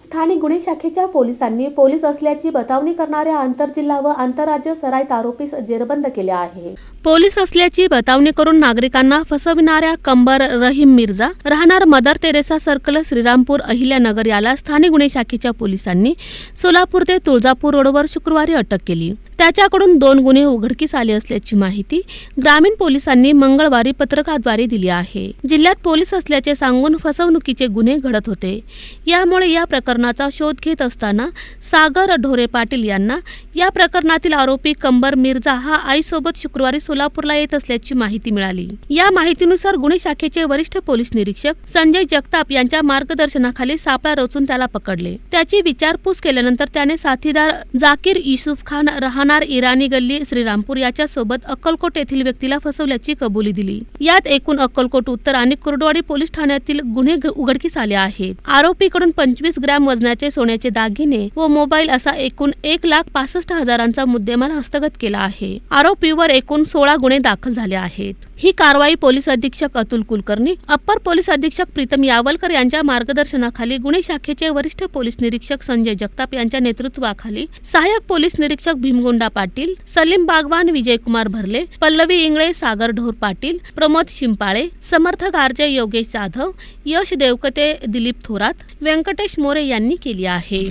स्थानिक गुन्हे शाखेच्या पोलिसांनी पोलीस असल्याची बतावणी करणाऱ्या आंतरजिल्हा व आंतरराज्य सराईत आरोपीस जेरबंद केले आहे। पोलीस असल्याची बतावणी करून नागरिकांना फसविणाऱ्या कंबर रहीम मिर्झा राहणार Mother Teresa circle Shrirampur Ahilyanagar याला स्थानिक गुन्हे शाखेच्या पोलिसांनी सोलापूर ते तुळजापूर रोडवर शुक्रवारी अटक केली। त्याच्याकडून 2 गुन्हे उघडकीस आले असल्याची माहिती ग्रामीण पोलिसांनी मंगळवारी पत्रकाद्वारे दिली आहे। जिल्ह्यात पोलीस असल्याचे सांगून फसवणुकीचे गुन्हे घडत होते। यामुळे या प्रकरणाचा शोध घेत असताना सागर ढोरे पाटील यांना या प्रकरणातील आरोपी कंबर मिर्झा हा आईसोबत शुक्रवारी सोलापूरला येत असल्याची माहिती मिळाली। या माहितीनुसार गुन्हे शाखेचे वरिष्ठ पोलीस निरीक्षक संजय जगताप यांच्या मार्गदर्शनाखाली सापळा रचून त्याला पकडले। त्याची विचारपूस केल्यानंतर त्याने साथीदार जाकीर युसुफ खान राहणार इराणी गल्ली श्रीरामपूर याच्या सोबत अक्कलकोट येथील व्यक्तीला फसवल्याची कबुली दिली। यात एकूण अक्कलकोट उत्तर आणि कुर्डवाडी पोलीस ठाण्यातील गुन्हे उघडकीस आले आहेत। आरोपीकडून 25 ग्रॅम वजनाचे सोन्याचे दागिने व मोबाईल असा एकूण 1,65,000चा मुद्देमाल हस्तगत केला आहे। आरोपीवर एकूण 16 गुन्हे दाखल झाले आहेत। ही कारवाई पोलीस अधीक्षक अतुल कुलकर्णी, अप्पर पोलीस अधीक्षक प्रीतम यावलकर यांच्या मार्गदर्शनाखाली गुन्हे शाखेचे वरिष्ठ पोलीस निरीक्षक संजय जगताप यांच्या नेतृत्वाखाली सहाय्यक पोलीस निरीक्षक भीमगोंडा पाटील, सलीम बागवान, विजयकुमार भरले, पल्लवी इंगळे, सागर ढोर पाटील, प्रमोद शिंपाळे, समर्थक आरजे योगेश जाधव, यश देवकते, दिलीप थोरात, व्यंकटेश मोरे यांनी केली आहे।